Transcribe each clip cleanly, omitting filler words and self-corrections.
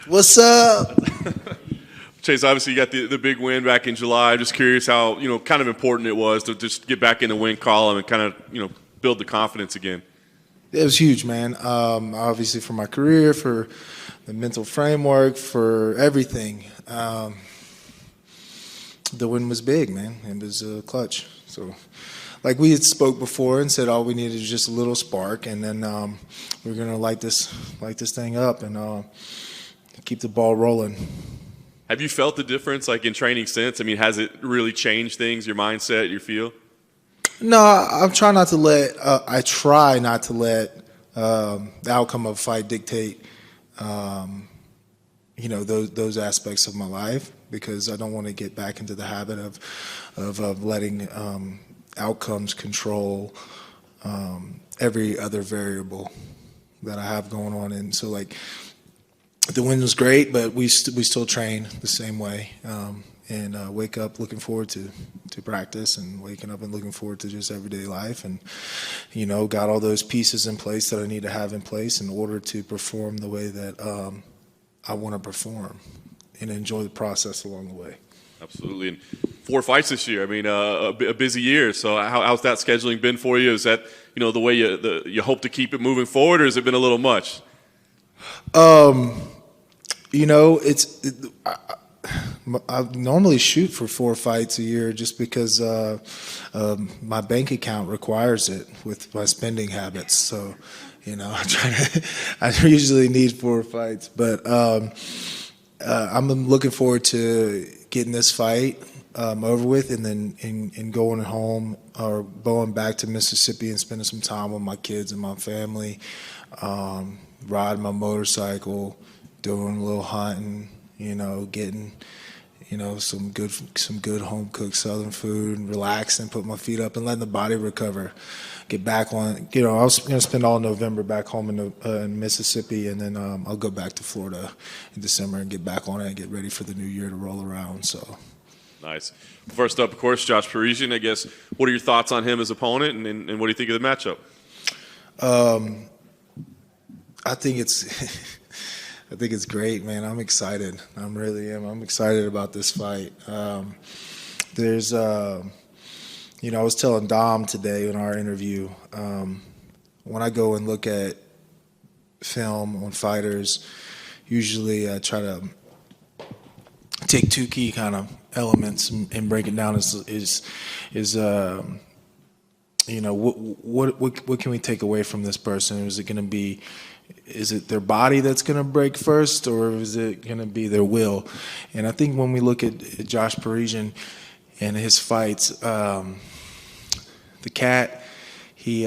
What's up? Chase, obviously you got the big win back in July. I'm just curious how, kind of important it was to just get back in the win column and kind of, build the confidence again. It was huge, man. Obviously for my career, for the mental framework, for everything. The win was big, man. It was clutch. So, like we had spoke before and said, all we needed is just a little spark, and then we're gonna light this thing up and keep the ball rolling. Have you felt the difference, like in training since? I mean, has it really changed things, your mindset, your feel? No, I try not to let the outcome of a fight dictate, those aspects of my life, because I don't want to get back into the habit of letting outcomes control every other variable that I have going on. And so, like, the win was great, but we still train the same way, and wake up looking forward to practice, and waking up and looking forward to just everyday life, and got all those pieces in place that I need to have in place in order to perform the way that I want to perform, and enjoy the process along the way. Absolutely. And 4 fights this year. I mean, a busy year. So how's that scheduling been for you? Is that the way you hope to keep it moving forward, or has it been a little much? I normally shoot for 4 fights a year just because my bank account requires it with my spending habits. So, I usually need 4 fights, but I'm looking forward to getting this fight over with, and then going home or going back to Mississippi and spending some time with my kids and my family, riding my motorcycle, doing a little hunting, getting some good home cooked Southern food, and relaxing, put my feet up and letting the body recover. Get back on, I was going to spend all November back home in Mississippi, and then I'll go back to Florida in December and get back on it and get ready for the new year to roll around. So. Nice. First up, of course, Josh Parisian. I guess, what are your thoughts on him as opponent, and what do you think of the matchup? I think it's great, man. I'm excited. I really am. I'm excited about this fight. I was telling Dom today in our interview, when I go and look at film on fighters, usually I try to take 2 key kind of elements and break it down what can we take away from this person? Is it their body that's going to break first, or is it going to be their will? And I think when we look at Josh Parisian and his fights, the cat, he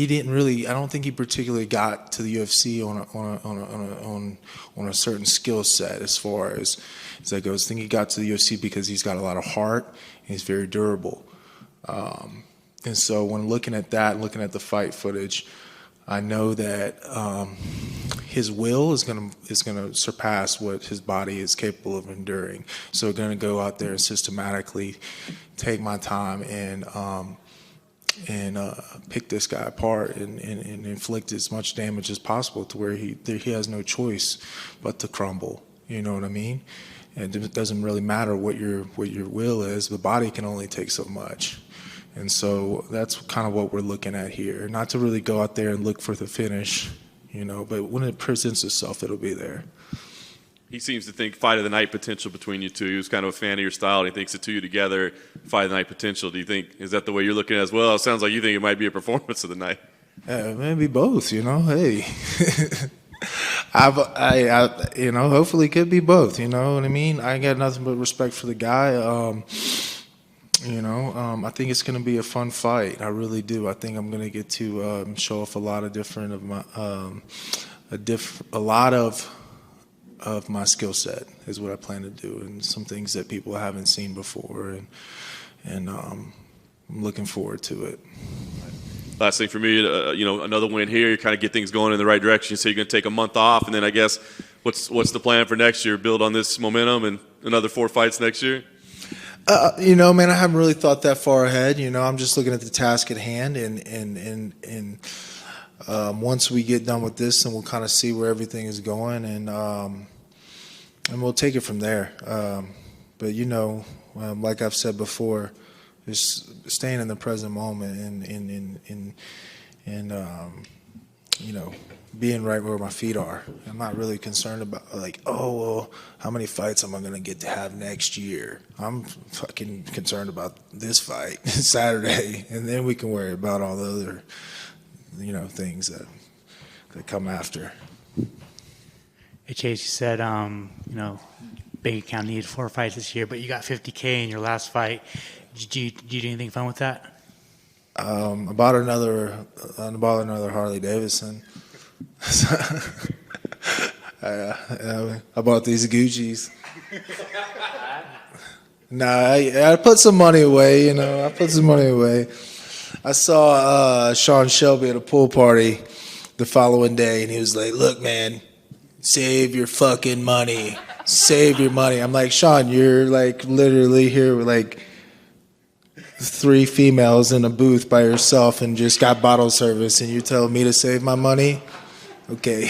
didn't really. I don't think he particularly got to the UFC on a certain skill set as far as that goes. I think he got to the UFC because he's got a lot of heart and he's very durable. And so when looking at that, looking at the fight footage, I know that his will is gonna surpass what his body is capable of enduring. So I'm gonna go out there and systematically take my time and pick this guy apart and inflict as much damage as possible to where he has no choice but to crumble. You know what I mean? And it doesn't really matter what your will is. The body can only take so much. And so that's kind of what we're looking at here. Not to really go out there and look for the finish, but when it presents itself, it'll be there. He seems to think fight of the night potential between you two. He was kind of a fan of your style, and he thinks the two of you together, fight of the night potential. Do you think, is that the way you're looking at it as well? It sounds like you think it might be a performance of the night. Maybe both, Hey. Hopefully it could be both, you know what I mean? I got nothing but respect for the guy. I think it's going to be a fun fight. I really do. I think I'm going to get to show off a lot of different of my of my skill set is what I plan to do, and some things that people haven't seen before, and I'm looking forward to it. Last thing for me, another win here. You kind of get things going in the right direction. So you're going to take a month off, and then I guess what's the plan for next year? Build on this momentum and another 4 fights next year. Man, I haven't really thought that far ahead. I'm just looking at the task at hand, and once we get done with this, then we'll kind of see where everything is going, and and we'll take it from there. But like I've said before, just staying in the present moment and being right where my feet are. I'm not really concerned about how many fights am I going to get to have next year? I'm fucking concerned about this fight Saturday, and then we can worry about all the other things that come after. Hey Chase, you said bank account needed 4 fights this year, but you got $50K in your last fight. Did you do anything fun with that? I bought another Harley Davidson. I bought these Gucci's. I put some money away. I put some money away. I saw Sean Shelby at a pool party the following day, and he was like, "Look, man, save your fucking money. Save your money." I'm like, "Sean, you're like literally here with like 3 females in a booth by yourself and just got bottle service, and you're telling me to save my money? Okay."